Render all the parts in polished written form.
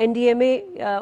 NDMA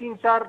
3-4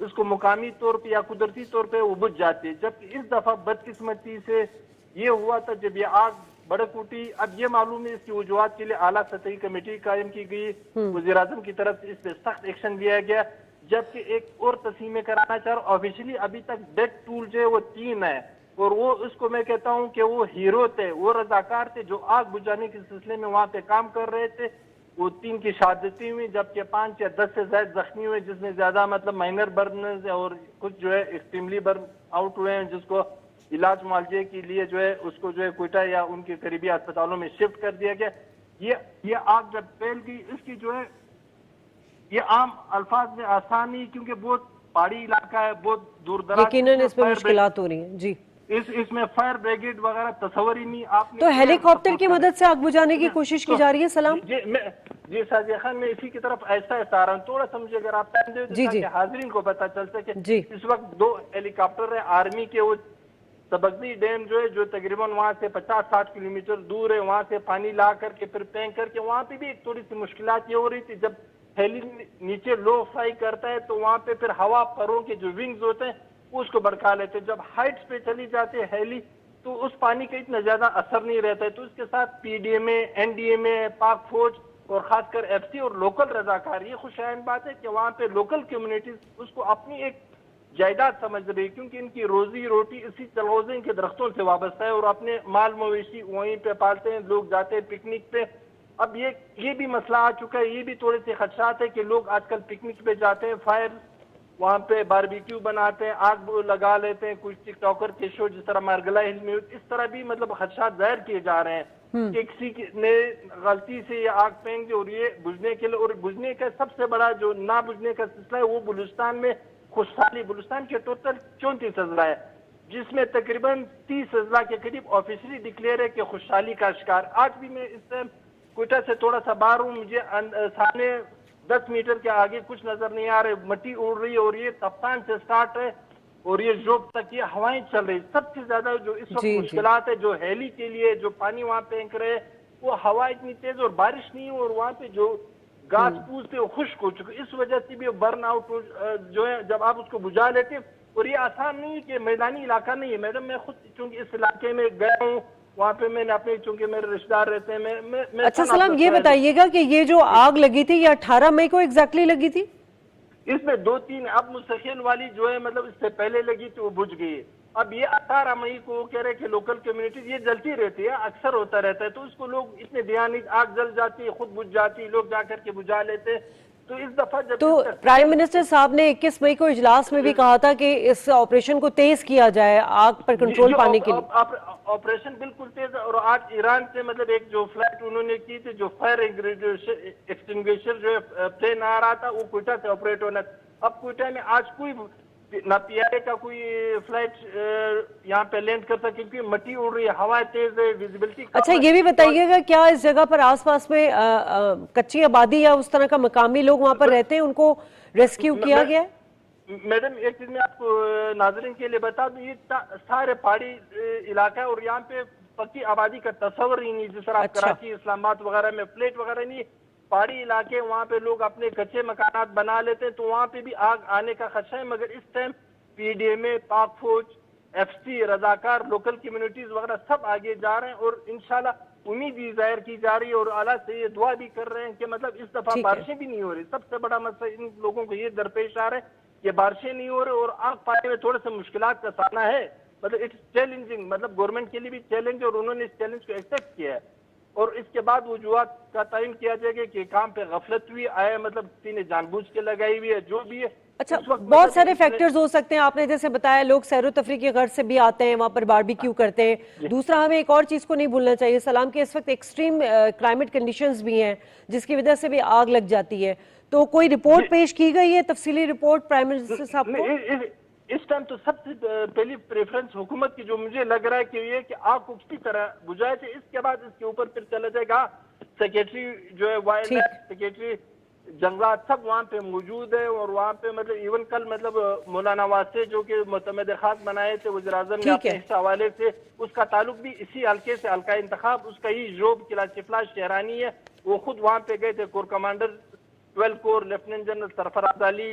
اس کو مقامی طور پہ یا قدرتی طور پہ وہ بجھ جاتی ہے. جبکہ اس دفعہ بدقسمتی سے یہ ہوا تھا جب یہ آگ بڑک اٹھی. اب یہ معلوم ہے اس کی وجوہات کے لیے اعلیٰ سطحی کمیٹی قائم کی گئی, وزیر اعظم کی طرف سے اس پہ سخت ایکشن لیا گیا. جبکہ ایک اور تصحیح میں کرانا چاہ رہا ہوں, آفیشلی ابھی تک ڈیڈ ٹول جو ہے وہ 3 ہے, اور وہ اس کو میں کہتا ہوں کہ وہ ہیرو تھے, وہ رضاکار تھے جو آگ بجھانے کے سلسلے میں وہاں پہ کام کر رہے تھے. وہ 3 کی شہادتیں ہوئی, جبکہ 5 یا 10 سے زائد زخمی ہوئے, جس میں زیادہ مطلب مائنر برنز اور کچھ جو ہے ایکسٹریملی برن آؤٹ ہوئے ہیں, جس کو علاج معالجے کے لیے جو ہے اس کو جو ہے کوئٹہ یا ان کے قریبی اسپتالوں میں شفٹ کر دیا گیا. یہ آگ جب پھیل گئی, اس کی جو ہے یہ عام الفاظ میں آسان نہیں, کیونکہ بہت پہاڑی علاقہ ہے, بہت دور دراز, یقیناً اس میں مشکلات ہو رہی ہیں. جی, اس میں فائر بریگیڈ وغیرہ تصور ہی نہیں. آپ نے تو ہیلی کاپٹر کی مدد سے آگ بجھانے کی کوشش کی جا رہی ہے. سلام. جی شازیہ خان, میں اسی کی طرف ایسا آ رہا ہوں, تھوڑا سا مجھے اگر آپ ٹائم دے دیں تاکہ حاضرین کو پتہ چل سکے. اس وقت 2 ہیلی کاپٹر ہیں آرمی کے, وہ سبزی ڈیم جو ہے جو تقریباً وہاں سے 50-60 کلومیٹر دور ہے, وہاں سے پانی لا کر کے پھر پینک کر کے, وہاں پہ بھی ایک تھوڑی سی مشکلات یہ ہو رہی تھی. جب ہیلی نیچے لو فلائی کرتا ہے تو وہاں پہ پھر ہوا پروں کے جو ونگز ہوتے ہیں اس کو بڑھکا لیتے ہیں. جب ہائٹس پہ چلی جاتی ہے ہیلی تو اس پانی کا اتنا زیادہ اثر نہیں رہتا ہے. تو اس کے ساتھ پی ڈی ایم اے, این ڈی ایم اے, پاک فوج اور خاص کر ایف سی اور لوکل رضاکار, یہ خوشائن بات ہے کہ وہاں پہ لوکل کمیونٹیز اس کو اپنی ایک جائیداد سمجھ رہی, کیونکہ ان کی روزی روٹی اسی چلغوزے کے درختوں سے وابستہ ہے, اور اپنے مال مویشی وہیں پہ پالتے ہیں. لوگ جاتے ہیں پکنک پہ. اب یہ بھی مسئلہ آ چکا ہے, یہ بھی تھوڑے سے خدشات ہے کہ لوگ آج کل پکنک پہ جاتے ہیں, فائر وہاں پہ باربیکیو بناتے ہیں, آگ لگا لیتے ہیں, کچھ ٹک ٹاکر کے شو جس طرح مارگلا ہل میں, اس طرح بھی مطلب خدشات ظاہر کیے جا رہے ہیں کہ کسی نے غلطی سے یہ آگ پھینک دی اور یہ بجھنے کے لیے, اور بجھنے کا سب سے بڑا جو نہ بجھنے کا سلسلہ ہے وہ بلوچستان میں خوشحالی. بلوچستان کے ٹوٹل 34 اضلاع ہے, جس میں تقریباً 30 اضلاع کے قریب آفیشلی ڈکلیئر ہے کہ خوشحالی کا شکار. آج بھی میں اس ٹائم کوئٹہ سے تھوڑا سا باہر ہوں, مجھے سامنے 10 میٹر کے آگے کچھ نظر نہیں آ رہے, مٹی اڑ رہی ہے, اور یہ تپتان سے سٹارٹ ہے اور یہ جوب تک یہ ہوائیں چل رہی. سب سے زیادہ جو اس وقت مشکلات ہے جو ہیلی کے لیے, جو پانی وہاں پھینک رہے, وہ ہوا اتنی تیز اور بارش نہیں, اور وہاں پہ جو گاس پوس تھے وہ خشک ہو چکے. اس وجہ سے بھی برن آؤٹ جو ہے جب آپ اس کو بجھا لیتے, اور یہ آسان نہیں کہ میدانی علاقہ نہیں ہے. میڈم میں خود چونکہ اس علاقے میں گیا ہوں, وہاں پہ میں نے اپنے چونکہ میرے رشتہ دار رہتے ہیں. میں اچھا سلام, یہ بتائیے گا کہ یہ جو آگ لگی تھی یہ 18 مئی کو ایگزیکٹلی لگی تھی؟ اس میں 2-3 اب مستقل والی جو ہے مطلب اس سے پہلے لگی تھی وہ بجھ گئی. اب یہ 18 مئی کو وہ کہہ رہے کہ لوکل کمیونٹیز یہ جلتی رہتی ہے, اکثر ہوتا رہتا ہے, تو اس کو لوگ اتنے دھیان نہیں, آگ جل جاتی ہے خود بجھ جاتی ہے, لوگ جا کر کے بجھا لیتے. تو اس دفعہ جب تو پرائم منسٹر صاحب نے 21 مئی کو اجلاس میں بھی کہا تھا کہ اس آپریشن کو تیز کیا جائے آگ پر کنٹرول پانے کے لیے. آپریشن بالکل تیز ہے, اور آج ایران سے مطلب ایک جو فلائٹ انہوں نے کی تھی, جو فائر ایکسٹنگویشر جو پلین آ رہا تھا وہ کوئٹہ سے آپریٹ ہونا. اب کوئٹہ میں آج کوئی نہ پی آئی کا کوئی فلائٹ یہاں پہ لینڈ کر سکے, کیونکہ مٹی اڑ رہی ہے, ہوائیں تیز ہے, ویزیبلٹی. اچھا یہ بھی بتائیے گا کیا اس جگہ پر آس پاس میں کچی آبادی یا اس طرح کا مقامی لوگ وہاں پر رہتے ہیں, ان کو ریسکیو کیا گیا ہے؟ میڈم ایک چیز میں آپ کو ناظرین کے لیے بتا دوں, یہ سارے پہاڑی علاقہ ہے, اور یہاں پہ پکی آبادی کا تصور ہی نہیں, جس طرح کراچی, اسلام آباد وغیرہ میں فلیٹ وغیرہ نہیں. پہاڑی علاقے وہاں پہ لوگ اپنے کچے مکانات بنا لیتے ہیں, تو وہاں پہ بھی آگ آنے کا خدشہ ہے. مگر اس ٹائم پی ڈی ایم اے, پاک فوج, ایف سی, رضاکار, لوکل کمیونٹیز وغیرہ سب آگے جا رہے ہیں, اور انشاءاللہ امید بھی ظاہر کی جا رہی ہے, اور اللہ سے یہ دعا بھی کر رہے ہیں کہ مطلب اس دفعہ بارشیں بھی نہیں ہو رہی. سب سے بڑا مسئلہ ان لوگوں کو یہ درپیش آ رہا ہے کہ بارشیں نہیں ہو رہی, اور آگ پانے میں تھوڑے سے مشکلات کا سامنا ہے. مطلب اٹس چیلنجنگ, مطلب گورنمنٹ کے لیے بھی چیلنج, اور انہوں نے اس چیلنج کو ایکسیپٹ کیا ہے. اور اس کے بعد وجوہات کا تعین کیا جائے گا کہ کام پہ غفلت ہوئی, آیا مطلب کسی نے جان بوجھ کے لگائی ہوئی ہے, جو بھی ہے. اچھا بہت سارے فیکٹرز ہو سکتے ہیں, آپ نے جیسے بتایا لوگ سیر و تفریح کے غرض سے بھی آتے ہیں, وہاں پر باربیکیو کرتے ہیں. دوسرا ہمیں ایک اور چیز کو نہیں بھولنا چاہیے سلام, کہ اس وقت ایکسٹریم کلائمیٹ کنڈیشنز بھی ہیں جس کی وجہ سے بھی آگ لگ جاتی ہے. تو کوئی رپورٹ پیش کی گئی ہے, تفصیلی رپورٹ پرائم منسٹر صاحب کو؟ اس ٹائم تو سب سے پہلی پریفرنس حکومت کی جو مجھے لگ رہا ہے کہ یہ کہ آگ کو کسی طرح بجھائے تھے. اس کے بعد اس کے اوپر پھر چلا جائے گا. سیکریٹری جو ہے وائلڈ لائف, سیکریٹری جنگلات, سب وہاں پہ موجود ہے, اور وہاں پہ مطلب ایون کل مطلب مولانا واسطے جو کہ معتمد خاص بنائے تھے وزیر اعظم نے اپنے اس حوالے سے, اس کا تعلق بھی اسی حلقے سے, حلقہ انتخاب اس کا ہی جوب کلاشفلاش شہرانی ہے. وہ خود وہاں پہ گئے تھے. کور کمانڈر 12 کور لیفٹیننٹ جنرل سرفراز علی,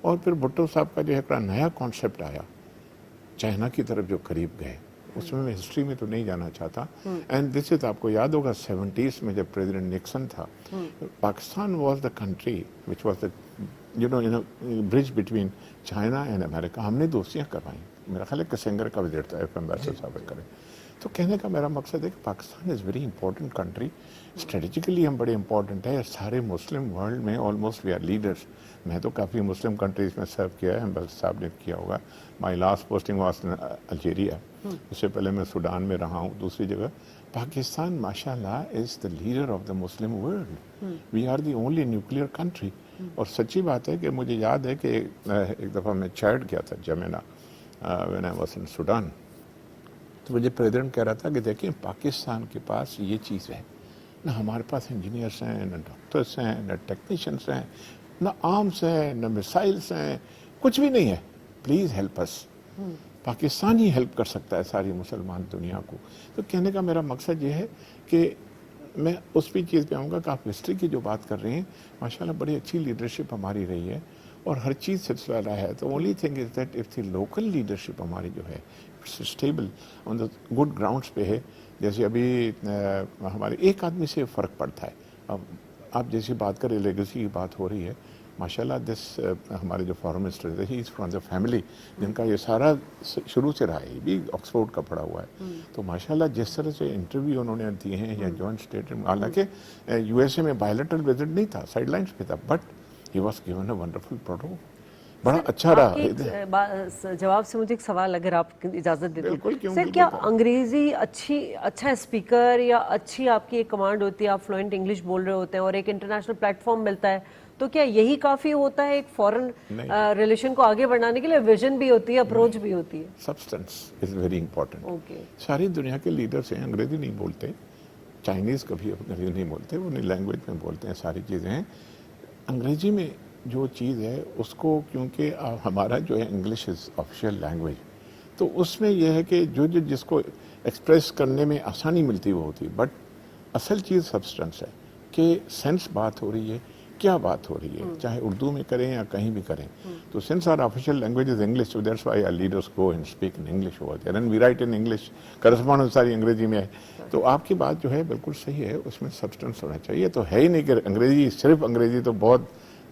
اور پھر بھٹو صاحب کا جو ہے ایک نیا کانسیپٹ آیا چائنا کی طرف جو قریب گئے, اس میں ہسٹری میں تو نہیں جانا چاہتا. اینڈ دس از, آپ کو یاد ہوگا 70s میں جب پریزیڈنٹ نکسن تھا, Pakistan was the country which was the bridge between China and America. ہم نے دوستیاں کروائیں, میرا خیال ہے کسنگر کا وزٹ تھا, ایمبیسڈر صاحب کریں. تو کہنے کا میرا مقصد ہے کہ Pakistan is very important country, strategically ہم بڑے امپورٹنٹ ہیں. سارے مسلم ورلڈ میں آلموسٹ وی آر لیڈرس. میں تو کافی مسلم کنٹریز میں سرو کیا ہے, ایمبیسڈر صاحب نے کیا ہوگا. My last posting was Algeria, اس سے پہلے میں سوڈان میں رہا ہوں, دوسری جگہ. پاکستان ماشاء اللہ is the leader of the Muslim world. We are the only nuclear country. اور سچی بات ہے کہ مجھے یاد ہے کہ ایک دفعہ میں چیڈ گیا تھا, جمینا, when I was in Sudan. تو مجھے پریزیڈنٹ کہہ رہا تھا کہ دیکھیں پاکستان کے پاس یہ چیز ہے, نہ ہمارے پاس انجینئرس ہیں, نہ ڈاکٹرس ہیں, نہ ٹیکنیشینس ہیں, نہ آرمس ہیں, نہ میسائلس ہیں, کچھ بھی نہیں ہے. Please help us. پاکستان ہی ہیلپ کر سکتا ہے ساری مسلمان دنیا کو. تو کہنے کا میرا مقصد یہ ہے کہ میں اس بھی چیز پہ آؤں گا کہ آپ ہسٹری کی جو بات کر رہے ہیں, ماشاءاللہ بڑی اچھی لیڈرشپ ہماری رہی ہے اور ہر چیز سلسلہ رہا ہے. تو only thing is that if the local leadership ہماری جو ہے stable on the good grounds پہ ہے. جیسے ابھی ہمارے ایک آدمی سے فرق پڑتا ہے. اب آپ جیسی بات کریں, لیگسی کی بات ہو رہی ہے, ماشاءاللہ دس ہمارے جو فارن منسٹر ہے, ہی از فرام دا فیملی جن کا یہ سارا شروع سے رہا ہے, یہ بھی آکسفورڈ کا پڑھا ہوا ہے. تو ماشاءاللہ جس طرح سے انٹرویو انہوں نے دیے ہیں یا جوائنٹ اسٹیٹمنٹ, حالانکہ یو ایس اے میں بائیلیٹرل وزٹ نہیں تھا, سائڈ لائنس پہ تھا, but he was given a wonderful protocol. بڑا اچھا رہا. جواب سے مجھے ایک سوال اگر آپ اجازت دے بالکل, دیں سر, کیا انگریزی اچھا اسپیکر یا اچھی آپ کی ایک کمانڈ ہوتی ہے, آپ فلوئنٹ انگلش بول رہے ہوتے ہیں اور ایک انٹرنیشنل پلیٹ فارم ملتا ہے, تو کیا یہی کافی ہوتا ہے ایک فورن ریلیشن کو آگے بڑھانے کے لیے؟ ویژن بھی ہوتی ہے, اپروچ بھی ہوتی ہے. Substance is very important. ساری دنیا کے لیڈرس ہیں انگریزی نہیں بولتے, چائنیز کبھی انگریزی نہیں بولتے, وہ اپنی لینگویج میں بولتے ہیں, ساری چیزیں ہیں. انگریزی میں جو چیز ہے اس کو, کیونکہ ہمارا جو ہے انگلش از آفیشیل لینگویج, تو اس میں یہ ہے کہ جو جس کو ایکسپریس کرنے میں آسانی ملتی وہ ہوتی ہے. بٹ اصل چیز سبسٹنس ہے کہ سینس بات ہو رہی ہے, کیا بات ہو رہی ہے, چاہے اردو میں کریں یا کہیں بھی کریں. تو since our official language is English, so that's why our leaders go and speak in English over there and we write in English. Correspondence ساری انگریزی میں ہے. تو آپ کی بات جو ہے بالکل صحیح ہے, اس میں سبسٹنس ہونا چاہیے. تو ہے ہی نہیں کہ انگریزی, صرف انگریزی تو بہت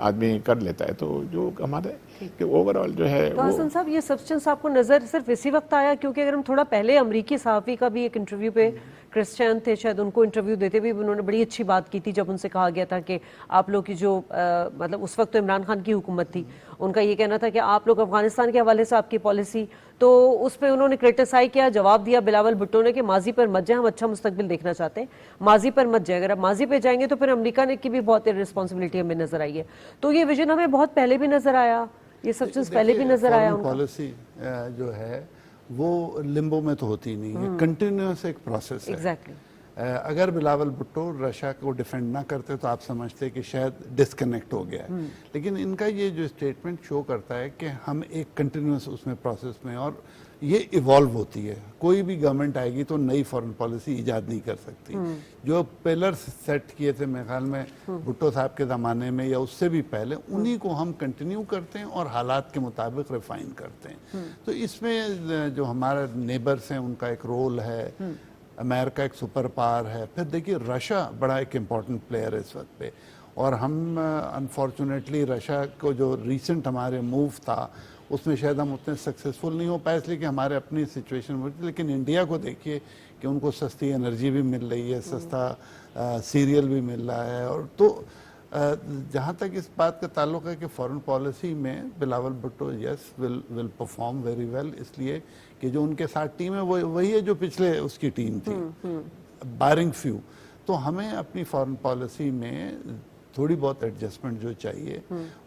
آدمی کر لیتا ہے. تو جو ہمارے کہ اوور آل جو ہے تو حسن صاحب, یہ سبسٹنس آپ کو نظر صرف اسی وقت آیا کیونکہ اگر ہم تھوڑا پہلے امریکی صحافی کا بھی ایک انٹرویو پہ, کرسچین تھے شاید, ان کو انٹرویو دیتے بھی انہوں نے بڑی اچھی بات کی تھی جب ان سے کہا گیا تھا کہ آپ لوگ کی جو مطلب اس وقت تو عمران خان کی حکومت تھی, ان کا یہ کہنا تھا کہ آپ لوگ افغانستان کے حوالے سے آپ کی پالیسی, تو اس پہ انہوں نے کرٹیسائی کیا, جواب دیا بلاول بھٹو نے کہ ماضی پر مت جائیں, ہم اچھا مستقبل دیکھنا چاہتے ہیں, ماضی پر مت جائیں. اگر آپ ماضی پہ جائیں گے تو پھر امریکہ نے کی بھی بہت رسپانسبلٹی ہمیں نظر آئی ہے. تو یہ ویژن ہمیں بہت پہلے بھی نظر آیا, یہ سبسٹنس پہلے بھی نظر آیا. ان پالیسی جو ہے وہ لمبو میں تو ہوتی نہیں ہے, کنٹینیوس ایک پروسیس ہے. ایگزیکٹلی. اگر بلاول بھٹو رشیا کو ڈیفینڈ نہ کرتے تو آپ سمجھتے کہ شاید ڈسکنیکٹ ہو گیا ہے, لیکن ان کا یہ جو اسٹیٹمنٹ شو کرتا ہے کہ ہم ایک کنٹینیوس اس میں پروسیس میں, اور یہ ایوالو ہوتی ہے. کوئی بھی گورنمنٹ آئے گی تو نئی فورن پالیسی ایجاد نہیں کر سکتی. جو پلرز سیٹ کیے تھے میرے خیال میں بھٹو صاحب کے زمانے میں یا اس سے بھی پہلے, انہی کو ہم کنٹینیو کرتے ہیں اور حالات کے مطابق ریفائن کرتے ہیں. تو اس میں جو ہمارے نیبرز ہیں ان کا ایک رول ہے, امریکہ ایک سپر پاور ہے, پھر دیکھیے رشیا بڑا ایک امپورٹنٹ پلیئر ہے اس وقت پہ, اور ہم انفارچونیٹلی رشیا کو جو ریسنٹ ہمارے موو تھا اس میں شاید ہم اتنے سکسیسفل نہیں ہو پائے, اس لیے کہ ہمارے اپنی سچویشن ہوتی. لیکن انڈیا کو دیکھیے کہ ان کو سستی انرجی بھی مل رہی ہے, سستا سیریل بھی مل رہا ہے. اور تو جہاں تک اس بات کا تعلق ہے کہ فورن پالیسی میں بلاول بھٹو یس ول پرفارم ویری ویل, اس لیے کہ جو ان کے ساتھ ٹیم ہے وہ وہی ہے جو پچھلے اس کی ٹیم تھی, بارنگ فیو. تو ہمیں اپنی فورن پالیسی میں تھوڑی بہت ایڈجسٹمنٹ جو چاہیے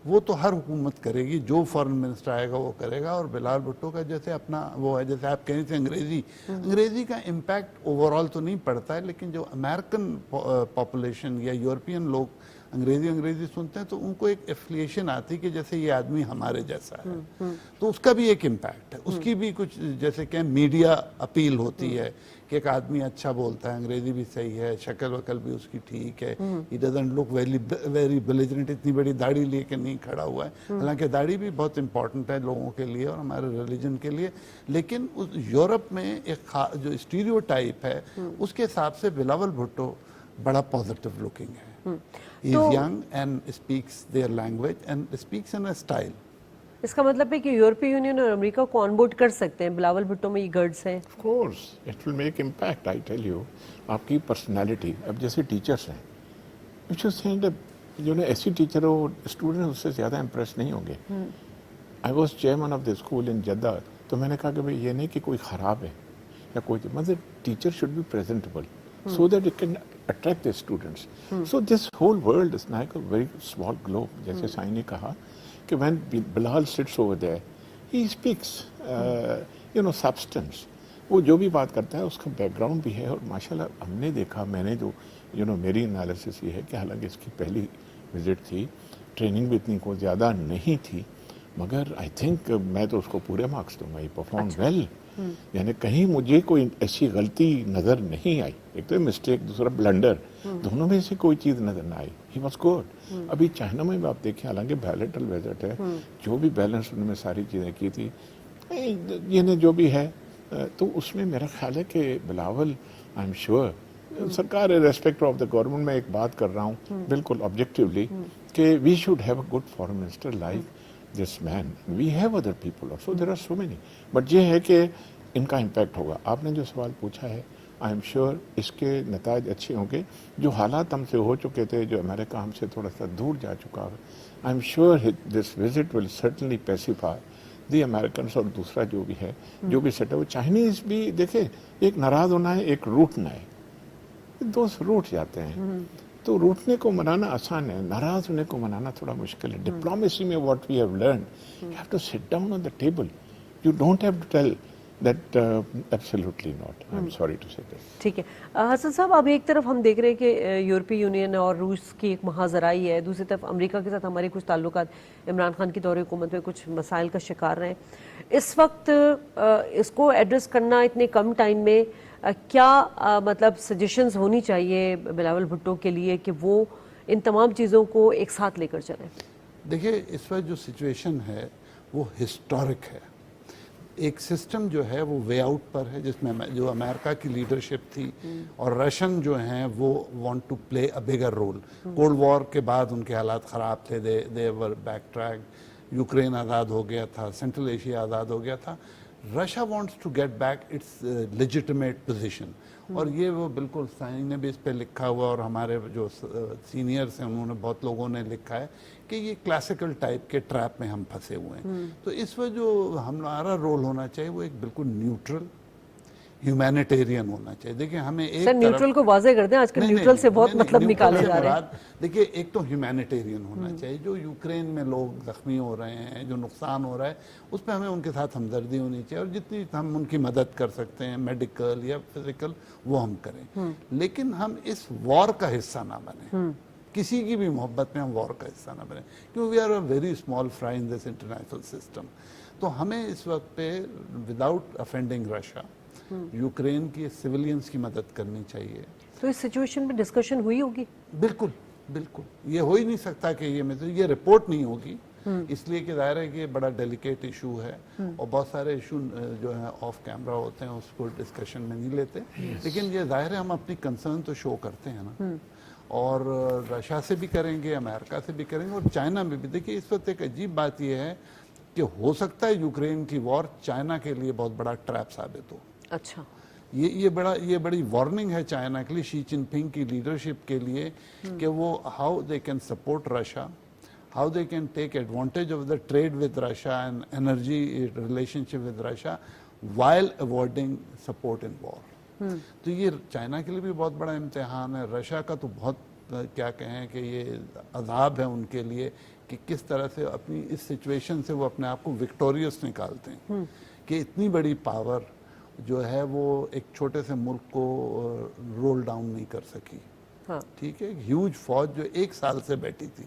وہ تو ہر حکومت کرے گی, جو فورن منسٹر آئے گا وہ کرے گا. اور بلاول بھٹو کا جیسے اپنا وہ ہے, جیسے آپ کہہ رہے تھے انگریزی کا امپیکٹ اوور آل تو نہیں پڑتا ہے, لیکن جو امریکن پاپولیشن یا یورپین لوگ انگریزی سنتے ہیں تو ان کو ایک ایفلیشن آتی کہ جیسے یہ آدمی ہمارے جیسا ہے، تو اس کا بھی ایک امپیکٹ ہے، اس کی بھی کچھ جیسے کہ میڈیا اپیل ہوتی ہے کہ ایک آدمی اچھا بولتا ہے، انگریزی بھی صحیح ہے، شکل وکل بھی اس کی ٹھیک ہے، he doesn't look very belligerent, اتنی بڑی داڑھی لے کے نہیں کھڑا ہوا ہے، حالانکہ داڑھی بھی بہت امپورٹنٹ ہے لوگوں کے لیے اور ہمارے ریلیجن کے لیے، لیکن یورپ میں ایک جو اسٹیریو ٹائپ ہے اس کے حساب سے بلاول بھٹو بڑا پازیٹیو لکنگ ہے. He is young and speaks their language and speaks in a style. اس کا مطلب ہے کہ یورپی یونین اور امریکہ کو آن بورڈ کر سکتے ہیں، بلاول بھٹو میں یہ گرڈز ہیں. Of course, it will make impact, I tell you. آپ کی پرسنالٹی، اب جیسے ٹیچرس ہیں، if you think that جو ایسی ٹیچر ہو اسٹوڈنٹ اس سے زیادہ امپریس نہیں ہوں گے. I was chairman of the school in Jeddah، تو میں نے کہا کہ بھائی یہ نہیں کہ کوئی خراب ہے یا کوئی، مطلب teacher should be presentable so that it can attract the students. So this whole world is like a very small globe. جیسے سائن نے کہا کہ when Bilal sits over there, he speaks substance. وہ جو بھی بات کرتا ہے اس کا بیک گراؤنڈ بھی ہے، اور ماشاءاللہ ہم نے دیکھا، میں نے جو میری انالیسس یہ ہے کہ حالانکہ اس کی پہلی وزٹ تھی، ٹریننگ بھی اتنی کوئی زیادہ نہیں تھی، مگر آئی تھنک میں تو اس کو پورے مارکس دوں گا، ہی پرفارم ویل. یعنی کہیں مجھے کوئی ایسی غلطی نظر نہیں آئی، ایک تو مسٹیک، دوسرا بلنڈر، دونوں میں سے کوئی چیز نظر نہ آئی. He was good. ابھی چائنا میں بھی آپ دیکھیں، حالانکہ بیلیٹرل وزٹ ہے، جو بھی بیلنس ان میں ساری چیزیں کی تھی، یہ جو بھی ہے، تو اس میں میرا خیال ہے کہ بلاول آئی ایم شیور سرکار ریسپیکٹ آف دا گورنمنٹ میں ایک بات کر رہا ہوں بالکل آبجیکٹیولی کہ we should have a good foreign minister like this man. We have other people also, there are so many. But یہ ہے کہ ان کا امپیکٹ ہوگا. آپ نے جو سوال پوچھا ہے، I am sure اس کے نتائج اچھے ہوں گے. جو حالات ہم سے ہو چکے تھے، جو امریکہ ہم سے تھوڑا سا دور جا چکا ہے، I am sure this visit will certainly pacify the Americans. اور دوسرا جو بھی ہے، جو بھی سیٹ ہے، وہ چائنیز بھی دیکھیں، ایک ناراض ہونا ہے، ایک روٹنا ہے، دوست روٹ جاتے ہیں. تو روٹنے کو منانا آسان ہے، ناراض ہونے کو منانا تھوڑا مشکل ہے. ڈپلومیسی میں what we have learned, you have to sit down on the table. You don't have to tell that absolutely not. I am sorry to say this. ٹھیک ہے حسن صاحب، اب ایک طرف ہم دیکھ رہے ہیں کہ یورپی یونین اور روس کی ایک محاذرائی ہے، دوسری طرف امریکہ کے ساتھ ہمارے کچھ تعلقات عمران خان کی دور حکومت میں کچھ مسائل کا شکار رہے ہیں. اس وقت اس کو ایڈریس کرنا اتنے کم ٹائم میں کیا مطلب سجیشنز ہونی چاہیے بلاول بھٹو کے لیے کہ وہ ان تمام چیزوں کو ایک ساتھ لے کر چلیں؟ دیکھیے اس وقت جو سچویشن ہے وہ ہسٹورک ہے. ایک سسٹم جو ہے وہ وے آؤٹ پر ہے، جس میں جو امریکہ کی لیڈرشپ تھی اور رشین جو ہیں وہ want to play a bigger role. Cold war کے بعد ان کے حالات خراب تھے، they were back track. Ukraine آزاد ہو گیا تھا، سینٹرل ایشیا آزاد ہو گیا تھا. Russia wants to get back its legitimate position, اور یہ وہ بالکل سائن نے بھی اس پہ لکھا ہوا، اور ہمارے جو سینئرس ہیں انہوں نے، بہت لوگوں نے لکھا ہے کہ یہ کلاسیکل ٹائپ کے ٹریپ میں ہم پھنسے ہوئے ہیں. تو اس وقت جو ہمارا رول ہونا چاہیے وہ ایک بالکل نیوٹرل ہیومینیٹیرین ہونا چاہیے. دیکھیں ہمیں ایک سر نیوٹرل کو واضح کر دیں، آج کل نیوٹرل سے بہت مطلب نکالے جا رہے ہیں. دیکھیے ایک تو ہیومینیٹیرین ہونا چاہیے. جو یوکرین میں لوگ زخمی ہو رہے ہیں، جو نقصان ہو رہا ہے، اس پہ ہمیں ان کے ساتھ ہمدردی ہونی چاہیے، اور جتنی ہم ان کی مدد کر سکتے ہیں میڈیکل یا فزیکل وہ ہم کریں. لیکن ہم اس وار کا حصہ نہ بنیں، کسی کی بھی محبت میں ہم وار کا حصہ نہ بنیں، کیونکہ we are a very small fry in this international system. تو ہمیں اس وقت پہ وداؤٹ افینڈنگ رشیا یوکرین کی سویلینز کی مدد کرنی چاہیے. تو اس سچویشن میں ڈسکشن ہوئی ہوگی؟ بالکل بالکل. یہ ہو ہی نہیں سکتا کہ یہ رپورٹ نہیں ہوگی، اس لیے کہ ظاہر ہے کہ یہ بڑا ڈیلیکیٹ ایشو ہے، اور بہت سارے ایشو جو ہیں آف کیمرہ ہوتے ہیں، اس کو ڈسکشن میں نہیں لیتے. لیکن یہ ظاہر ہے ہم اپنی کنسرن تو شو کرتے ہیں نا، اور رشیا سے بھی کریں گے، امریکہ سے بھی کریں گے، اور چائنا میں بھی. دیکھیے اس وقت ایک عجیب بات یہ ہے کہ ہو سکتا ہے یوکرین کی وار چائنا کے لیے بہت بڑا ٹریپ ثابت ہو. اچھا، یہ بڑی وارننگ ہے چائنا کے لیے، شی جن پنگ کی لیڈرشپ کے لیے، کہ وہ how they can support Russia, how they can take advantage of the trade with Russia and energy relationship with Russia while avoiding support in war. تو یہ چائنا کے لیے بھی بہت بڑا امتحان ہے. رشیا کا تو بہت کیا کہیں کہ یہ عذاب ہے ان کے لیے کہ کس طرح سے اپنی اس سچویشن سے وہ اپنے آپ کو وکٹوریس نکالتے ہیں، کہ اتنی بڑی پاور جو ہے وہ ایک چھوٹے سے ملک کو رول ڈاؤن نہیں کر سکی. ٹھیک ہے, ایک ہیوج فوج جو 1 سال سے بیٹھی تھی.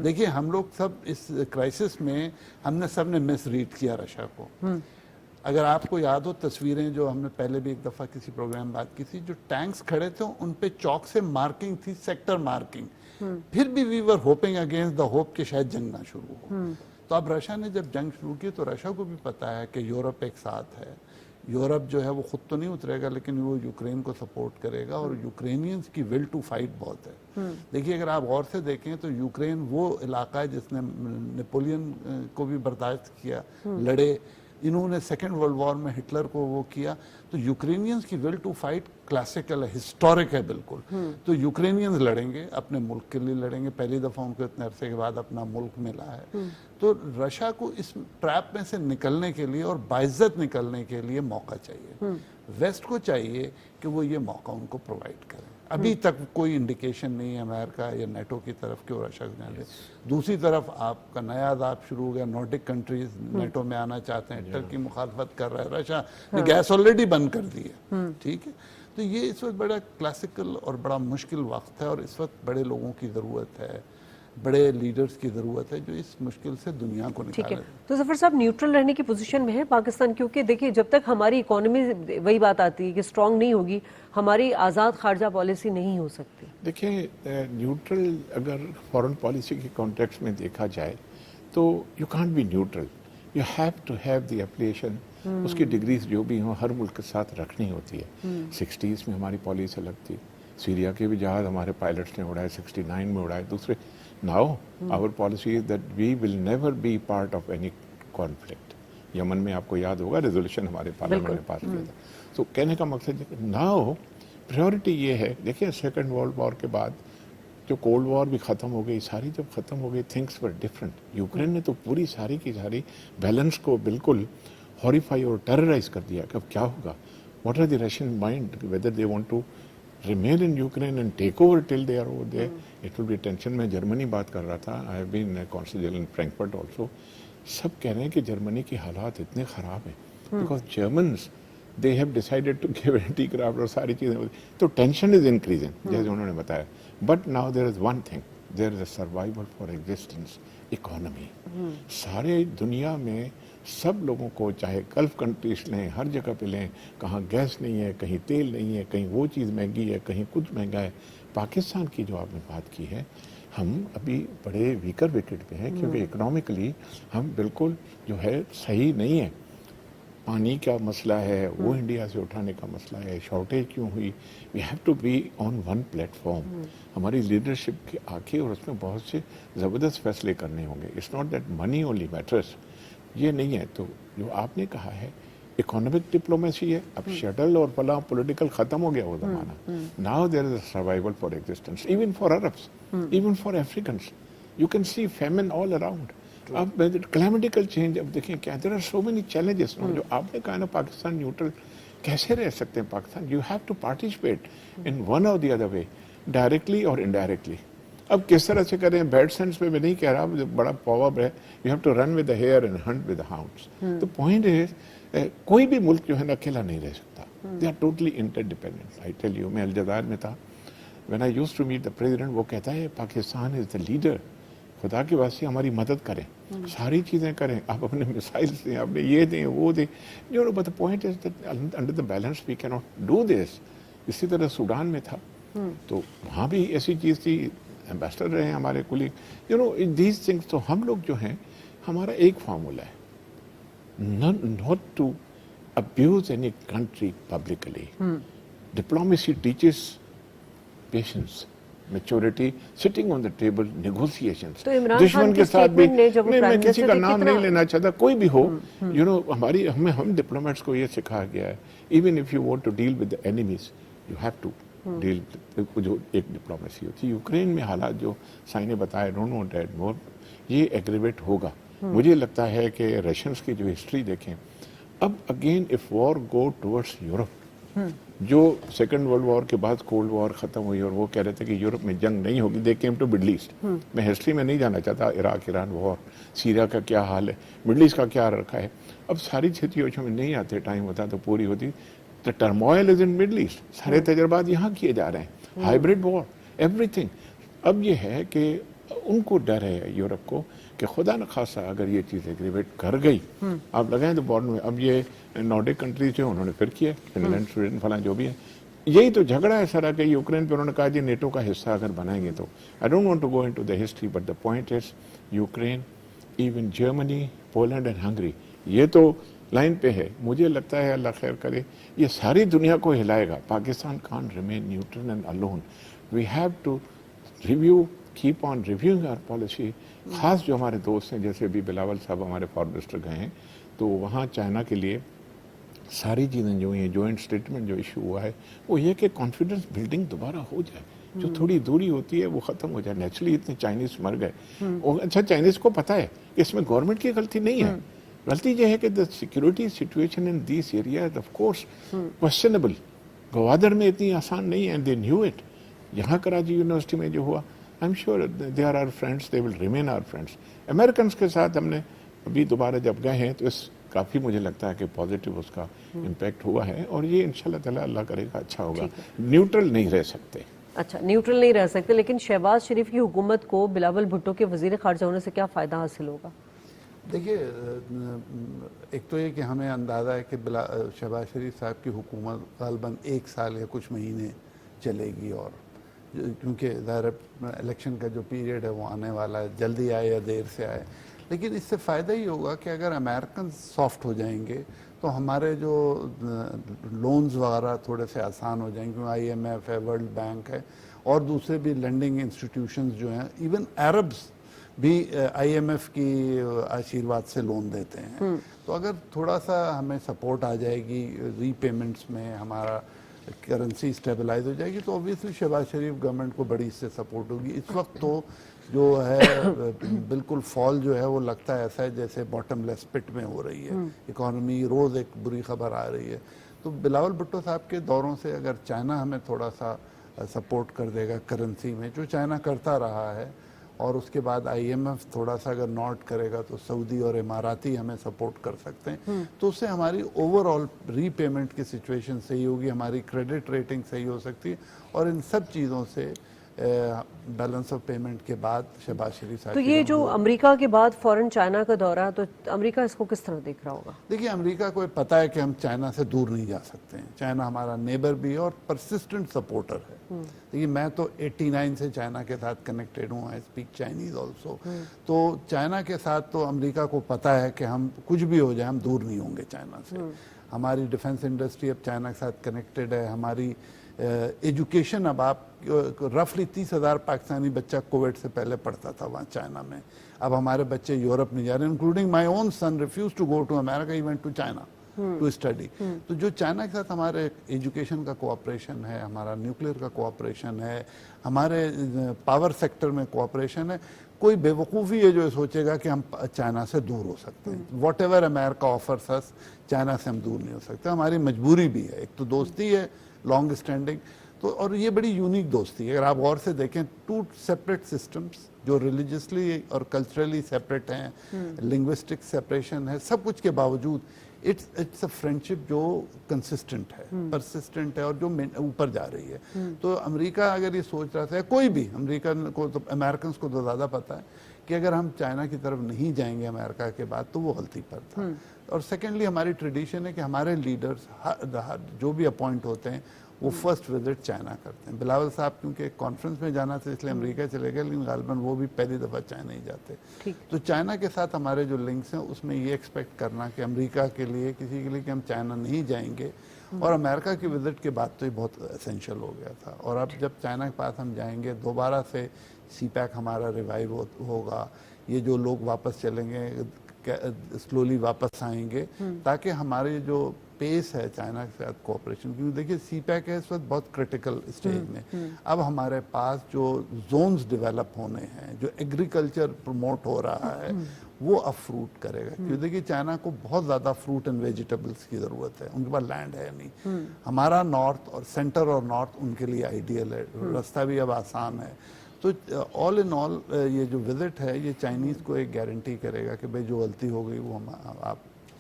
دیکھیے ہم لوگ سب اس کرائسس میں ہم نے سب نے مس ریڈ کیا رشا کو. اگر آپ کو یاد ہو تصویریں جو ہم نے پہلے بھی ایک دفعہ کسی پروگرام بات کی تھی, جو ٹینکس کھڑے تھے ان پہ چوک سے مارکنگ تھی, سیکٹر مارکنگ, پھر بھی وی ور ہوپنگ اگینسٹ دا ہوپ کہ شاید جنگ نہ شروع ہو. تو اب رشا نے جب جنگ شروع کی تو رشا کو بھی پتا ہے کہ یورپ ایک ساتھ ہے, یورپ جو ہے وہ خود تو نہیں اترے گا لیکن وہ یوکرین کو سپورٹ کرے گا, اور یوکرینینز کی ول ٹو فائٹ بہت ہے. دیکھیے اگر آپ غور سے دیکھیں تو یوکرین وہ علاقہ ہے جس نے نیپولین کو بھی برداشت کیا, لڑے, انہوں نے سیکنڈ ورلڈ وار میں ہٹلر کو وہ کیا. تو یوکرینینز کی ول ٹو فائٹ کلاسیکل ہے, ہسٹورک ہے بالکل. تو یوکرینینز لڑیں گے, اپنے ملک کے لیے لڑیں گے, پہلی دفعہ ان کو اتنے عرصے کے بعد اپنا ملک ملا ہے. تو رشا کو اس ٹریپ میں سے نکلنے کے لیے اور باعزت نکلنے کے لیے موقع چاہیے. ویسٹ کو چاہیے کہ وہ یہ موقع ان کو پرووائڈ کریں. ابھی تک کوئی انڈیکیشن نہیں ہے امریکہ یا نیٹو کی طرف کہ وہ رشا کو جانے دے. دوسری طرف آپ کا نیا عذاب شروع ہو گیا, نارڈک کنٹریز نیٹو میں آنا چاہتے ہیں, ٹرکی مخالفت کر رہا ہے, رشا نے گیس آلریڈی بند کر دی ہے. ٹھیک ہے, تو یہ اس وقت بڑا کلاسیکل اور بڑا مشکل وقت ہے, اور اس وقت بڑے لوگوں کی ضرورت ہے, بڑے لیڈرز کی ضرورت ہے جو اس مشکل سے دنیا کو نکالے. تو ظفر صاحب نیوٹرل رہنے کی پوزیشن میں ہے پاکستان, کیونکہ دیکھیے جب تک ہماری اکانومی وہی بات آتی ہے کہ اسٹرانگ نہیں ہوگی, ہماری آزاد خارجہ پالیسی نہیں ہو سکتی. دیکھیں نیوٹرل اگر فارن پالیسی کے کانٹیکسٹ میں دیکھا جائے تو you can't be neutral, you have to have the application. اس کی ڈگریز جو بھی ہوں ہر ملک کے ساتھ رکھنی ہوتی ہے. 60s میں ہماری پالیسی الگ تھی, سیریا کے بھی جہاز ہمارے پائلٹس نے اڑائے, 69 میں اڑائے دوسرے. Now our policy is that we will never be part of any conflict. یمن میں آپ کو یاد ہوگا ریزولوشن ہمارے پارلیمنٹ نے پاس کیا تھا. تو کہنے کا مقصد ہے کہ ناؤ پریورٹی یہ ہے, دیکھیں سیکنڈ ورلڈ وار کے بعد جو کولڈ وار بھی ختم ہو گئی, ساری جب ختم ہو گئی تھنگس ور ڈفرنٹ. یوکرین نے تو پوری ساری کی ساری بیلنس کو بالکل ہاریفائی اور ٹیررائز کر دیا کہ اب کیا ہوگا. What are the Russian mind whether they want to remain in Ukraine and take over till they are over there. It will be tension. میں جرمنی بات کر رہا تھا, I have been consul general in Frankfurt also. سب کہہ رہے ہیں کہ جرمنی کی حالات اتنے خراب ہیں because Germans they have decided to give anti-craft اور ساری چیزیں, تو tension is increasing جیسے انہوں نے بتایا. But now there is one thing, there is a survival for existence economy. سارے دنیا میں سب لوگوں کو, چاہے گلف کنٹریز لیں, ہر جگہ پہ لیں, کہاں گیس نہیں ہے, کہیں تیل نہیں ہے, کہیں وہ چیز مہنگی ہے, کہیں کچھ مہنگا ہے. پاکستان کی جو آپ نے بات کی ہے, ہم ابھی بڑے ویکر وکٹ پہ ہیں کیونکہ اکنامکلی ہم بالکل جو ہے صحیح نہیں ہے. پانی کا مسئلہ ہے, وہ انڈیا سے اٹھانے کا مسئلہ ہے, شارٹیج کیوں ہوئی. We have to be on one platform. ہماری لیڈرشپ کے آ کے, اور اس میں بہت سے زبردست فیصلے کرنے ہوں گے. It's not that money only matters, یہ نہیں ہے. تو جو آپ نے کہا ہے اکانومک ڈپلومیسی ہے, اب شٹل اور فلاں پولیٹیکل ختم ہو گیا وہ زمانہ. Now there is a survival for existence, even for Arabs, even for Africans. You can see famine all around. اب کلائمیٹیکل چینج, اب دیکھیں کیا there are so many challenges. جو آپ نے کہا نا پاکستان نیوٹرل کیسے رہ سکتے ہیں Pakistan, you have to participate in one or the other way, directly or indirectly. اب کس طرح سے کریں, بیڈ سینس میں نہیں کہہ رہا, بڑا پاور ہے, you have to run with the hare and hunt with the hounds. تو پوائنٹ از کوئی بھی ملک جو ہے نا اکیلا نہیں رہ سکتا. They are totally interdependent. I tell you, میں الجزائر میں تھا, when I use to meet the president, وہ کہتا ہے پاکستان از دا لیڈر, خدا کے واسطے ہماری مدد کریں, ساری چیزیں کریں, آپ اپنے مسائل دیں, اپنے یہ دیں وہ دیں. جو but the point is that under the balance we can not do this. اسی طرح سوڈان میں تھا, تو وہاں بھی ایسی چیز تھی, ایمبیسڈر رہے ہیں ہمارے colleague. You know these things. تو ہم لوگ جو ہیں, ہمارا ایک فارمولا ہے, not to abuse any country publicly. Diplomacy teaches patience, maturity, sitting on the table, negotiations. تو عمران خان دشمن کی کے ساتھ بھی, statement نے جب وہ میں prime کسی کا minister نام کتنا- نہیں لینا چاہتا, کوئی بھی ہو. یو نو ہماری ہم ڈپلومیٹس کو یہ سکھایا گیا ہے, even if you want to deal with the enemies, you have to deal, جو ایک ڈپلومیسی ہوتی ہے. یوکرین میں حالات جو سائی نے بتایا, ڈونٹ نو دیٹ مور, یہ ایگریویٹ ہوگا. مجھے لگتا ہے کہ رشینس کی جو ہسٹری دیکھیں, اب again if war go towards Europe, جو سیکنڈ ورلڈ وار کے بعد کولڈ وار ختم ہوئی اور وہ کہہ رہے تھے کہ یورپ میں جنگ نہیں ہوگی, they came to Middle East. میں ہسٹری میں نہیں جانا چاہتا, عراق ایران وار, سیریا کا کیا حال ہے, مڈل ایسٹ کا کیا رکھا ہے. اب ساری سچویشن میں نہیں آتے, ٹائم ہوتا تو پوری ہوتی. The turmoil is in Middle East. سارے تجربات یہاں کیے جا رہے ہیں. ہائبرڈ وار, ایوری تھنگ. اب یہ ہے کہ ان کو ڈر ہے یورپ کو کہ خدا نخواستہ اگر یہ چیز ایگریویٹ کر گئی, آپ لگائیں تو بارڈر میں. اب یہ نارڈک کنٹریز جو انہوں نے پھر کیا, فن لینڈ, سویڈن, فلاں جو بھی ہے, یہی تو جھگڑا ہے سارا کہ یوکرین پہ انہوں نے کہا جی نیٹو کا حصہ اگر بنائیں گے تو. I don't want to go into the history but the point is Ukraine, even Germany, Poland and Hungary, یہ تو لائن پہ ہے. مجھے لگتا ہے اللہ خیر کرے یہ ساری دنیا کو ہلائے گا. Pakistan can remain neutral and alone. We have to review, keep on reviewing our policy. خاص جو ہمارے دوست ہیں, جیسے ابھی بلاول صاحب ہمارے فارن منسٹر گئے ہیں, تو وہاں چائنا کے لیے ساری چیزیں جو ہیں, جوائنٹ اسٹیٹمنٹ جو ایشو ہوا ہے وہ یہ کہ کانفیڈنس بلڈنگ دوبارہ ہو جائے. جو تھوڑی دوری ہوتی ہے وہ ختم ہو جائے. نیچرلی اتنے چائنیز مر گئے. اچھا, چائنیز کو پتہ ہے کہ اس میں گورنمنٹ کی غلطی نہیں ہے. غلطی یہ ہے کہ the security situation in these areas of course questionable. Gwadar میں اتنی آسان نہیں ہے, اینڈ دے نیو اٹ. یہاں کراچی یونیورسٹی میں جو ہوا, I am sure they are our friends, they will remain our friends. Americans کے ساتھ ہم نے ابھی دوبارہ جب گئے ہیں تو اس کافی مجھے لگتا ہے کہ پازیٹیو اس کا امپیکٹ ہوا ہے, اور یہ انشاءاللہ تعالیٰ اللہ کرے گا اچھا ہوگا. نیوٹرل نہیں رہ سکتے. اچھا, نیوٹرل نہیں رہ سکتے, لیکن شہباز شریف کی حکومت کو بلاول بھٹو کے وزیر خارجہ ہونے سے کیا فائدہ حاصل ہوگا؟ دیکھیے, ایک تو یہ کہ ہمیں اندازہ ہے کہ شہباز شریف صاحب کی حکومت غالباً 1 سال یا کچھ مہینے چلے گی, اور کیونکہ ظاہر الیکشن کا جو پیریڈ ہے وہ آنے والا ہے, جلدی آئے یا دیر سے آئے. لیکن اس سے فائدہ ہی ہوگا کہ اگر امریکن سافٹ ہو جائیں گے تو ہمارے جو لونز وغیرہ تھوڑے سے آسان ہو جائیں گے, کیونکہ آئی ایم ایف ہے, ورلڈ بینک ہے, اور دوسرے بھی لینڈنگ انسٹیٹیوشنز جو ہیں, ایون عربس بھی آئی ایم ایف کی آشیرواد سے لون دیتے ہیں. تو اگر تھوڑا سا ہمیں سپورٹ آ جائے گی ری پیمنٹس میں, ہمارا کرنسی اسٹیبلائز ہو جائے گی, تو اوبیسلی شہباز شریف گورنمنٹ کو بڑی اس سے سپورٹ ہوگی. اس وقت تو جو ہے بالکل فال جو ہے وہ لگتا ہے ایسا ہے جیسے باٹم لیس پٹ میں ہو رہی ہے اکانومی, روز ایک بری خبر آ رہی ہے. تو بلاول بھٹو صاحب کے دوروں سے اگر چائنا ہمیں تھوڑا سا سپورٹ کر دے گا کرنسی میں, جو چائنا کرتا رہا ہے, اور اس کے بعد آئی ایم ایف تھوڑا سا اگر نوٹ کرے گا تو سعودی اور اماراتی ہمیں سپورٹ کر سکتے ہیں, تو اس سے ہماری اوور آل ری پیمنٹ کی سچویشن صحیح ہوگی, ہماری کریڈٹ ریٹنگ صحیح ہو سکتی ہے, اور ان سب چیزوں سے بیلنس آف پیمنٹ کے بعد شہباز شریف صاحب. تو یہ جو امریکہ کے بعد فوراً چائنا کا دورہ, تو امریکہ اس کو کس طرح دیکھ رہا ہوگا؟ دیکھیے, امریکہ کو پتہ ہے کہ ہم چائنا سے دور نہیں جا سکتے ہیں. چائنا ہمارا نیبر بھی ہے اور پرسسٹنٹ سپورٹر ہے. دیکھیے, میں تو 89 سے چائنا کے ساتھ کنیکٹڈ ہوں, آئی اسپیک چائنیز آلسو. تو چائنا کے ساتھ تو امریکہ کو پتہ ہے کہ ہم کچھ بھی ہو جائے ہم دور نہیں ہوں گے چائنا سے. ہماری ڈیفنس انڈسٹری اب چائنا کے ساتھ کنیکٹڈ ہے. ہماری ایجوکیشن, اب آپ رفلی 30,000 پاکستانی بچہ کووڈ سے پہلے پڑھتا تھا وہاں چائنا میں. اب ہمارے بچے یورپ نہیں جا رہے, including my own son refuses to go to America, he went to China to study. تو جو چائنا کے ساتھ ہمارے ایجوکیشن کا کوآپریشن ہے, ہمارا نیوکلیر کا کوآپریشن ہے, ہمارے پاور سیکٹر میں کوآپریشن ہے, کوئی بے وقوفی ہے جو سوچے گا کہ ہم چائنا سے دور ہو سکتے ہیں. Whatever America offers us, China سے ہم دور نہیں ہو سکتے. ہماری مجبوری بھی ہے, ایک تو دوستی ہے لانگ اسٹینڈنگ, تو اور یہ بڑی یونیک دوستی ہے. اگر آپ غور سے دیکھیں, 2 سیپریٹ سسٹمز جو ریلیجسلی اور کلچرلی سیپریٹ ہیں, لنگوسٹک سیپریشن ہے, سب کچھ کے باوجود اٹس اے فرینڈشپ جو کنسسٹنٹ ہے, پرسسٹنٹ ہے, اور جو اوپر جا رہی ہے. تو امریکہ اگر یہ سوچ رہا تھا, کوئی بھی امریکن کو, تو امریکنس کو تو زیادہ پتہ ہے کہ اگر ہم چائنا کی طرف نہیں جائیں گے امریکہ کے بعد تو وہ غلطی پر تھا. اور سیکنڈلی ہماری ٹریڈیشن ہے کہ ہمارے لیڈرز جو بھی اپوائنٹ ہوتے ہیں وہ فرسٹ وزٹ چائنا کرتے ہیں. بلاول صاحب کیونکہ ایک کانفرنس میں جانا تھا اس لیے امریکہ چلے گئے, لیکن غالباً وہ بھی پہلی دفعہ چائنا ہی جاتے. تو چائنا کے ساتھ ہمارے جو لنکس ہیں اس میں یہ ایکسپیکٹ کرنا کہ امریکہ کے لیے, کسی کے لیے, کہ ہم چائنا نہیں جائیں گے. اور امریکہ کی وزٹ کے بعد تو یہ بہت اسینشیل ہو گیا تھا. اور اب جب چائنا کے پاس ہم جائیں گے, دوبارہ سے سی پیک ہمارا ریوائیو ہوگا, یہ جو لوگ واپس چلیں گے سلولی واپس آئیں گے, تاکہ ہمارے جو پیس ہے چائنا کے ساتھ کوآپریشن, کیونکہ دیکھیے سی پیک ہے اس وقت بہت کرٹیکل اسٹیج میں. اب ہمارے پاس جو زونز ڈیولپ ہونے ہیں, جو ایگریکلچر پروموٹ ہو رہا ہے, وہ اب فروٹ کرے گا. کیونکہ دیکھیے چائنا کو بہت زیادہ فروٹ اینڈ ویجیٹیبلس کی ضرورت ہے, ان کے پاس لینڈ ہے نہیں. ہمارا نارتھ اور سینٹر اور نارتھ ان کے لیے آئیڈیل ہے, راستہ بھی اب آسان ہے. تو آل ان آل یہ جو وزٹ ہے یہ چائنیز کو ایک گارنٹی کرے گا کہ بھئی جو غلطی ہو گئی وہ آپ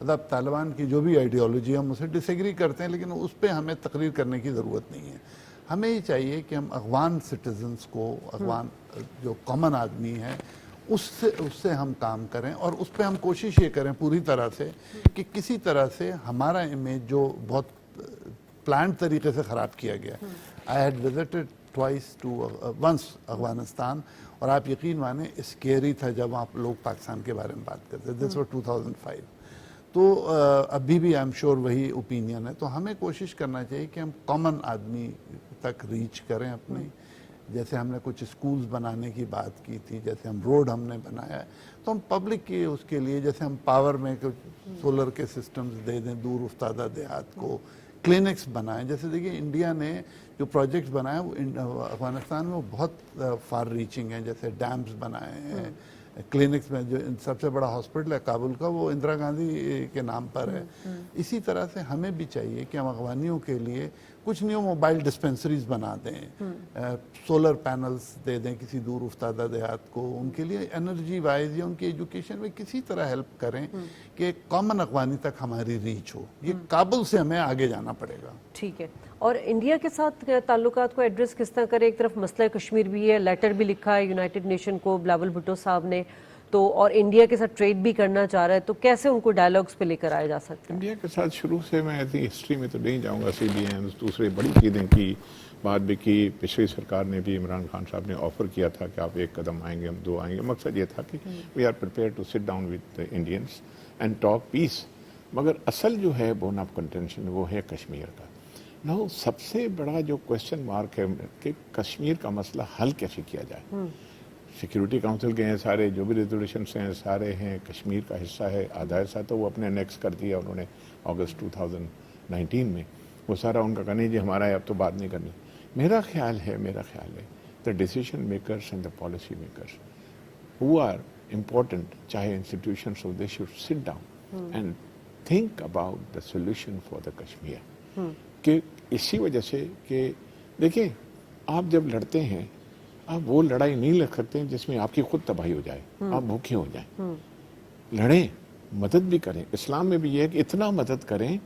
مطلب طالبان کی جو بھی آئیڈیالوجی ہے ہم اسے ڈس ایگری کرتے ہیں، لیکن اس پہ ہمیں تقریر کرنے کی ضرورت نہیں ہے. ہمیں یہ چاہیے کہ ہم افغان سٹیزنز کو، افغان جو کامن آدمی ہے اس سے ہم کام کریں، اور اس پہ ہم کوشش یہ کریں پوری طرح سے کہ کسی طرح سے ہمارا امیج جو بہت پلانڈ طریقے سے خراب کیا گیا. I had visited once Afghanistan, اور آپ یقین مانیں اسکیری تھا جب آپ لوگ پاکستان کے بارے میں بات کرتے. This was 2005. تو ابھی بھی آئی ایم شیور وہی اوپینین ہے. تو ہمیں کوشش کرنا چاہیے کہ ہم کامن آدمی تک ریچ کریں اپنی. جیسے ہم نے کچھ اسکولز بنانے کی بات کی تھی، جیسے ہم روڈ ہم نے بنایا ہے، تو ہم پبلک کی اس کے لیے جیسے ہم پاور میں کچھ سولر کے سسٹمز دے دیں دور افتادہ دیہات کو، کلینکس بنائیں. جیسے دیکھیے انڈیا نے جو پروجیکٹس بنائے وہ افغانستان میں وہ بہت فار ریچنگ ہیں. جیسے ڈیمز بنائے ہیں، کلینکس میں جو سب سے بڑا ہاسپٹل ہے کابل کا وہ اندرا گاندھی کے نام پر ہے. اسی طرح سے ہمیں بھی چاہیے کہ ہم افغانیوں کے لیے کچھ نیو موبائل ڈسپینسریز بنا دیں، سولر پینلز دے دیں کسی دور افتادہ دیہات کو، ان کے لیے انرجی وائز یا ان کی ایجوکیشن میں کسی طرح ہیلپ کریں کہ کامن افغانی تک ہماری ریچ ہو. یہ کابل سے ہمیں آگے جانا پڑے گا. ٹھیک ہے. اور انڈیا کے ساتھ تعلقات کو ایڈریس کس طرح کرے؟ ایک طرف مسئلہ کشمیر بھی ہے، لیٹر بھی لکھا ہے یونائٹڈ نیشن کو بلاول بھٹو صاحب نے، تو اور انڈیا کے ساتھ ٹریڈ بھی کرنا چاہ رہا ہے، تو کیسے ان کو ڈائیلاگز پہ لے کر آیا جا سکتا ہے؟ انڈیا کے ساتھ شروع سے میں ایسی ہسٹری میں تو نہیں جاؤں گا. سی بی ایم دوسرے بڑی چیزیں کی، بات بھی کی. پچھلی سرکار نے بھی عمران خان صاحب نے آفر کیا تھا کہ آپ ایک قدم آئیں گے ہم دو آئیں گے. مقصد یہ تھا کہ we are prepare to sit down with Indians and talk peace. مگر اصل جو ہے بون آف کنٹینشن وہ ہے کشمیر کا. نو سب سے بڑا جو کوشچن مارک ہے کہ کشمیر کا مسئلہ حل کیسے کیا جائے. سیکیورٹی کاؤنسل کے ہیں سارے جو بھی ریزولوشنس ہیں سارے ہیں کشمیر کا حصہ ہے. آدھا حصہ تو وہ اپنے نیکس کر دیا انہوں نے اگست 2019 میں. وہ سارا ان کا کہنا جی ہمارا ہے اب تو بات نہیں کرنی. میرا خیال ہے the decision makers and the policy makers who are important, چاہے انسٹیٹیوشنس ہو، they should sit down and think about the solution for the Kashmir. کہ اسی وجہ سے کہ دیکھیں آپ جب لڑتے ہیں آپ وہ لڑائی نہیں لڑ سکتے جس میں آپ کی خود تباہی ہو جائے، آپ بھوکے ہو جائیں. لڑیں، مدد بھی کریں. اسلام میں بھی یہ ہے کہ اتنا مدد کریں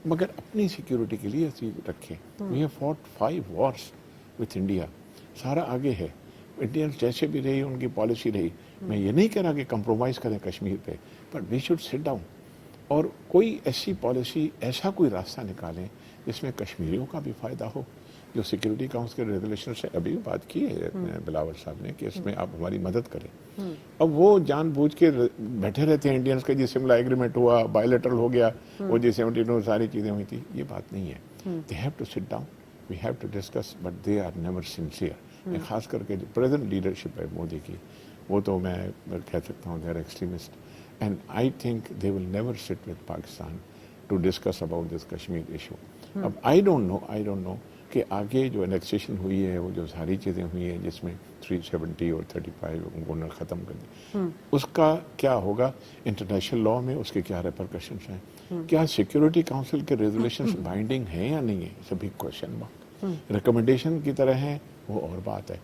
مگر اپنی سیکیورٹی کے لیے چیز رکھیں. We have fought 5 wars with India. سارا آگے ہے. انڈینس جیسے بھی رہی ان کی پالیسی رہی. میں یہ نہیں کہہ رہا کہ کمپرومائز کریں کشمیر پہ، but we should sit down اور کوئی ایسی پالیسی، ایسا کوئی راستہ نکالیں جس میں کشمیریوں کا بھی فائدہ ہو. جو سیکیورٹی کاؤنسل کے ریزولوشن سے ابھی بات کی ہے بلاول صاحب نے کہ اس میں آپ ہماری مدد کریں. اب وہ جان بوجھ کے بیٹھے رہتے ہیں انڈینس کے جی سملا ایگریمنٹ ہوا، بائیلیٹرل ہو گیا، وہ جی 72 ساری چیزیں ہوئی تھی. یہ بات نہیں ہے. They have to sit down, we have to discuss, but they are never sincere. خاص کر کے جو پریزنٹ لیڈرشپ ہے مودی کی، وہ تو میں کہہ سکتا ہوں they are extremist. And I think they will never sit with Pakistan to discuss about this Kashmir issue. اب آئی ڈونٹ نو کہ آگے جو انیکسیشن ہوئی ہے وہ جو ساری چیزیں ہوئی ہیں جس میں 370 اور 35 ان کو ختم کر دیں، اس کا کیا ہوگا انٹرنیشنل لا میں، اس کے کیا ریپرکشنس ہیں. کیا سیکیورٹی کاؤنسل کے ریزولوشنس بائنڈنگ ہیں یا نہیں ہیں، سبھی کوشچن مارک. ریکمنڈیشن کی طرح ہیں وہ اور بات ہے.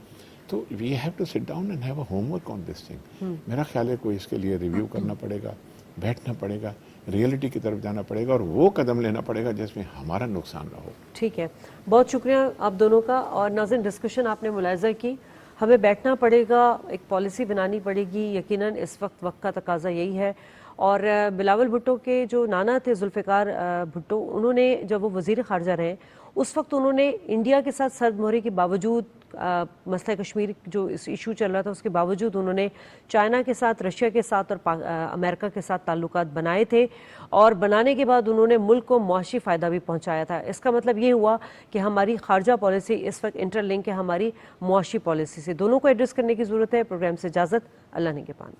تو we have to sit down and have a homework on this thing. میرا خیال ہے کوئی اس کے لیے ریویو کرنا پڑے گا، بیٹھنا پڑے گا، ریئلٹی کی طرف جانا پڑے گا اور وہ قدم لینا پڑے گا جس میں ہمارا نقصان نہ ہو. ٹھیک ہے، بہت شکریہ آپ دونوں کا. اور ناظرین ڈسکشن آپ نے ملاحظہ کی، ہمیں بیٹھنا پڑے گا، ایک پالیسی بنانی پڑے گی. یقیناً اس وقت کا تقاضا یہی ہے. اور بلاول بھٹو کے جو نانا تھے ذوالفقار بھٹو، انہوں نے جب وہ وزیر خارجہ رہے اس وقت انہوں نے انڈیا کے ساتھ سرد مہرے کے باوجود، مسئلہ کشمیر جو اس ایشو چل رہا تھا اس کے باوجود انہوں نے چائنا کے ساتھ، رشیا کے ساتھ اور امریکہ کے ساتھ تعلقات بنائے تھے. اور بنانے کے بعد انہوں نے ملک کو معاشی فائدہ بھی پہنچایا تھا. اس کا مطلب یہ ہوا کہ ہماری خارجہ پالیسی اس وقت انٹر لنک ہے ہماری معاشی پالیسی سے. دونوں کو ایڈریس کرنے کی ضرورت ہے. پروگرام سے اجازت، اللہ نگہبان.